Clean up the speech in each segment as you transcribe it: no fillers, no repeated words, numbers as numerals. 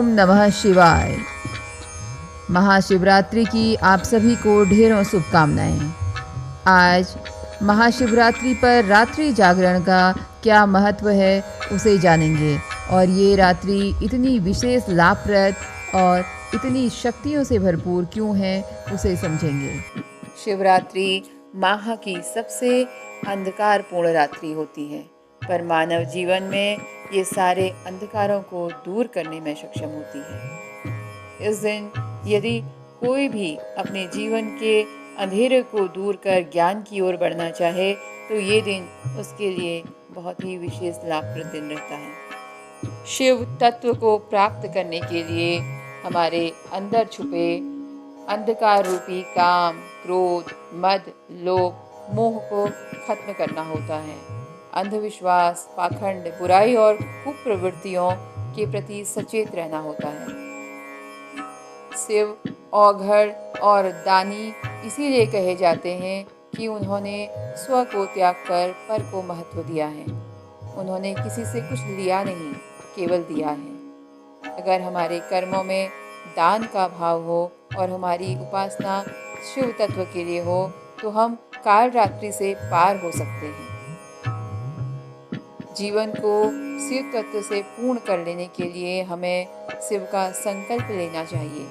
ओम नमः शिवाय। महाशिवरात्रि की आप सभी को ढेरों शुभकामनाएं। आज महाशिवरात्रि पर रात्रि जागरण का क्या महत्व है उसे जानेंगे और ये रात्रि इतनी विशेष लाभप्रद और इतनी शक्तियों से भरपूर क्यों है उसे समझेंगे। शिवरात्रि माह की सबसे अंधकारपूर्ण रात्रि होती है, पर मानव जीवन में ये सारे अंधकारों को दूर करने में सक्षम होती है। इस दिन यदि कोई भी अपने जीवन के अंधेरे को दूर कर ज्ञान की ओर बढ़ना चाहे तो ये दिन उसके लिए बहुत ही विशेष लाभप्रद दिन रहता है। शिव तत्व को प्राप्त करने के लिए हमारे अंदर छुपे अंधकार रूपी काम, क्रोध, मद, लोभ, मोह को खत्म करना होता है। अंधविश्वास, पाखंड, बुराई और कुप्रवृत्तियों के प्रति सचेत रहना होता है। शिव औघड़ और दानी इसीलिए कहे जाते हैं कि उन्होंने स्व को त्याग कर पर को महत्व दिया है। उन्होंने किसी से कुछ लिया नहीं, केवल दिया है। अगर हमारे कर्मों में दान का भाव हो और हमारी उपासना शिव तत्व के लिए हो तो हम काल रात्रि से पार हो सकते हैं। जीवन को शिव तत्व से पूर्ण कर लेने के लिए हमें शिव का संकल्प लेना चाहिए।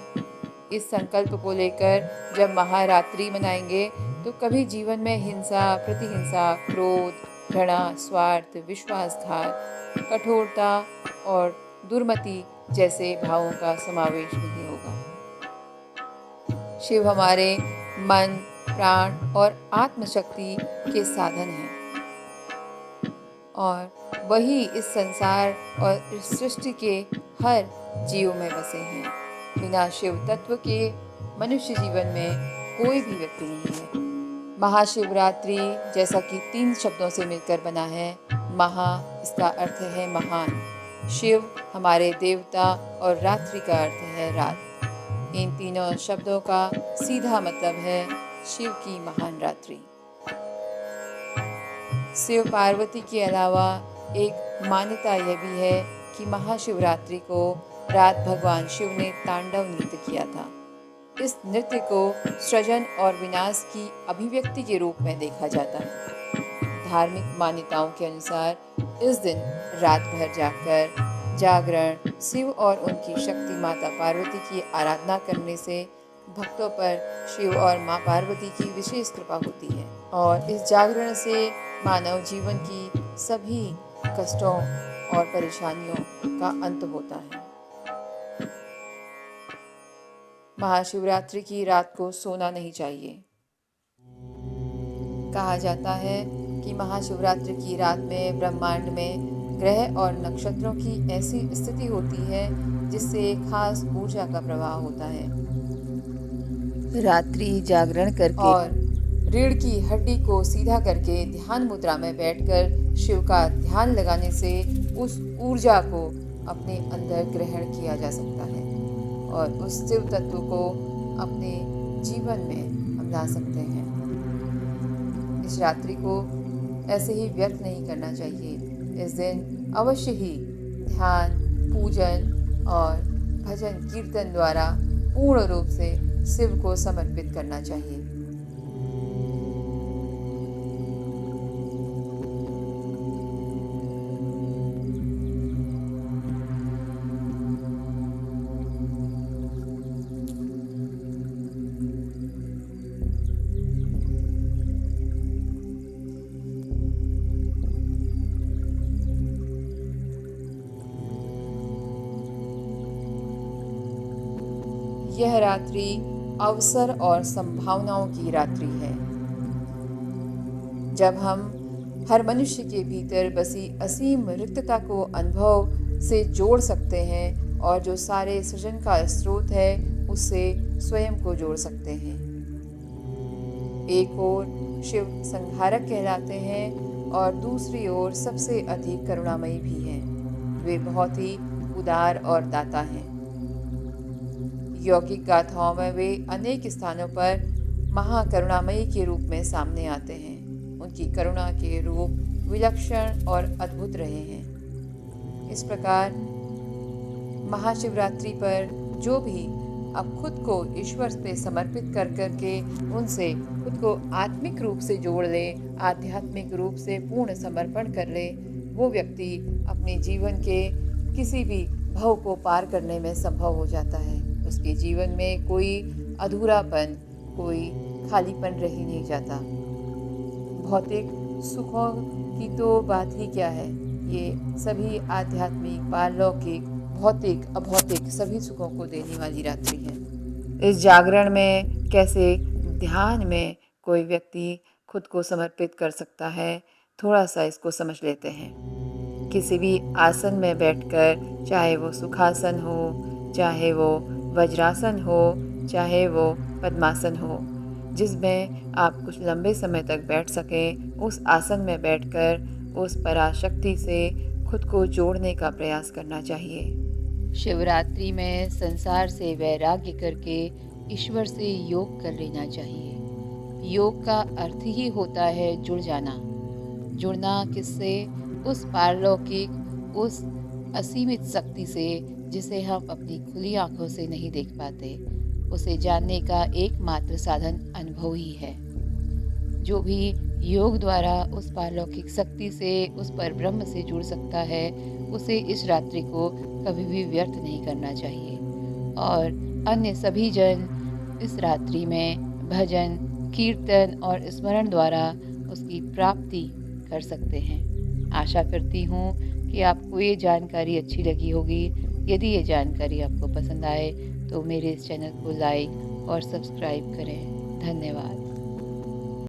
इस संकल्प को लेकर जब महारात्रि मनाएंगे तो कभी जीवन में हिंसा, प्रतिहिंसा, क्रोध, घृणा, स्वार्थ, विश्वासघात, कठोरता और दुर्मति जैसे भावों का समावेश नहीं होगा। शिव हमारे मन, प्राण और आत्मशक्ति के साधन हैं और वही इस संसार और इस सृष्टि के हर जीव में बसे हैं। बिना शिव तत्व के मनुष्य जीवन में कोई भी व्यक्ति नहीं है। महाशिवरात्रि जैसा कि 3 शब्दों से मिलकर बना है। महा इसका अर्थ है महान, शिव हमारे देवता और रात्रि का अर्थ है रात। इन तीनों शब्दों का सीधा मतलब है शिव की महान रात्रि। शिव पार्वती के अलावा एक मान्यता यह भी है कि महाशिवरात्रि को रात भगवान शिव ने तांडव नृत्य किया था। इस नृत्य को सृजन और विनाश की अभिव्यक्ति के रूप में देखा जाता है। धार्मिक मान्यताओं के अनुसार इस दिन रात भर जागकर जागरण, शिव और उनकी शक्ति माता पार्वती की आराधना करने से भक्तों पर शिव और माँ पार्वती की विशेष कृपा होती है और इस जागरण से मानव जीवन की सभी कष्टों और परेशानियों का अंत होता है। महाशिवरात्रि की रात को सोना नहीं चाहिए। कहा जाता है कि महाशिवरात्रि की रात में ब्रह्मांड में ग्रह और नक्षत्रों की ऐसी स्थिति होती है जिससे खास ऊर्जा का प्रवाह होता है। रात्रि जागरण करके और रीढ़ की हड्डी को सीधा करके ध्यान मुद्रा में बैठकर शिव का ध्यान लगाने से उस ऊर्जा को अपने अंदर ग्रहण किया जा सकता है और उस शिव तत्व को अपने जीवन में हम ला सकते हैं। इस रात्रि को ऐसे ही व्यर्थ नहीं करना चाहिए। इस दिन अवश्य ही ध्यान, पूजन और भजन कीर्तन द्वारा पूर्ण रूप से शिव को समर्पित करना चाहिए। यह रात्रि अवसर और संभावनाओं की रात्रि है। जब हम हर मनुष्य के भीतर बसी असीम रिक्तता को अनुभव से जोड़ सकते हैं और जो सारे सृजन का स्रोत है उससे स्वयं को जोड़ सकते हैं। एक ओर शिव संहारक कहलाते हैं और दूसरी ओर सबसे अधिक करुणामयी भी हैं। वे बहुत ही उदार और दाता हैं। यौगिक गाथाओं में वे अनेक स्थानों पर महाकरुणामयी के रूप में सामने आते हैं। उनकी करुणा के रूप विलक्षण और अद्भुत रहे हैं। इस प्रकार महाशिवरात्रि पर जो भी अब खुद को ईश्वर पे समर्पित कर करके उनसे खुद को आत्मिक रूप से जोड़ ले, आध्यात्मिक रूप से पूर्ण समर्पण कर ले, वो व्यक्ति अपने जीवन के किसी भी भव को पार करने में संभव हो जाता है। उसके जीवन में कोई अधूरापन, कोई खालीपन रह ही नहीं जाता। भौतिक सुखों की तो बात ही क्या है, ये सभी आध्यात्मिक, पारलौकिक, भौतिक, अभौतिक सभी सुखों को देने वाली रात्रि है। इस जागरण में कैसे ध्यान में कोई व्यक्ति खुद को समर्पित कर सकता है, थोड़ा सा इसको समझ लेते हैं। किसी भी आसन में बैठकर, चाहे वो सुखासन हो, चाहे वो वज्रासन हो, चाहे वो पद्मासन हो, जिसमें आप कुछ लंबे समय तक बैठ सकें, उस आसन में बैठकर उस पराशक्ति से खुद को जोड़ने का प्रयास करना चाहिए। शिवरात्रि में संसार से वैराग्य करके ईश्वर से योग कर लेना चाहिए। योग का अर्थ ही होता है जुड़ जाना। जुड़ना किससे? उस पारलौकिक, उस असीमित शक्ति से जिसे हम अपनी खुली आंखों से नहीं देख पाते। उसे जानने का एकमात्र साधन अनुभव ही है। जो भी योग द्वारा उस पारलौकिक शक्ति से, उस परब्रह्म से जुड़ सकता है, उसे इस रात्रि को कभी भी व्यर्थ नहीं करना चाहिए। और अन्य सभी जन इस रात्रि में भजन, कीर्तन और स्मरण द्वारा उसकी प्राप्ति कर सकते हैं। आशा करती हूँ कि आपको ये जानकारी अच्छी लगी होगी। यदि ये जानकारी आपको पसंद आए तो मेरे इस चैनल को लाइक और सब्सक्राइब करें। धन्यवाद।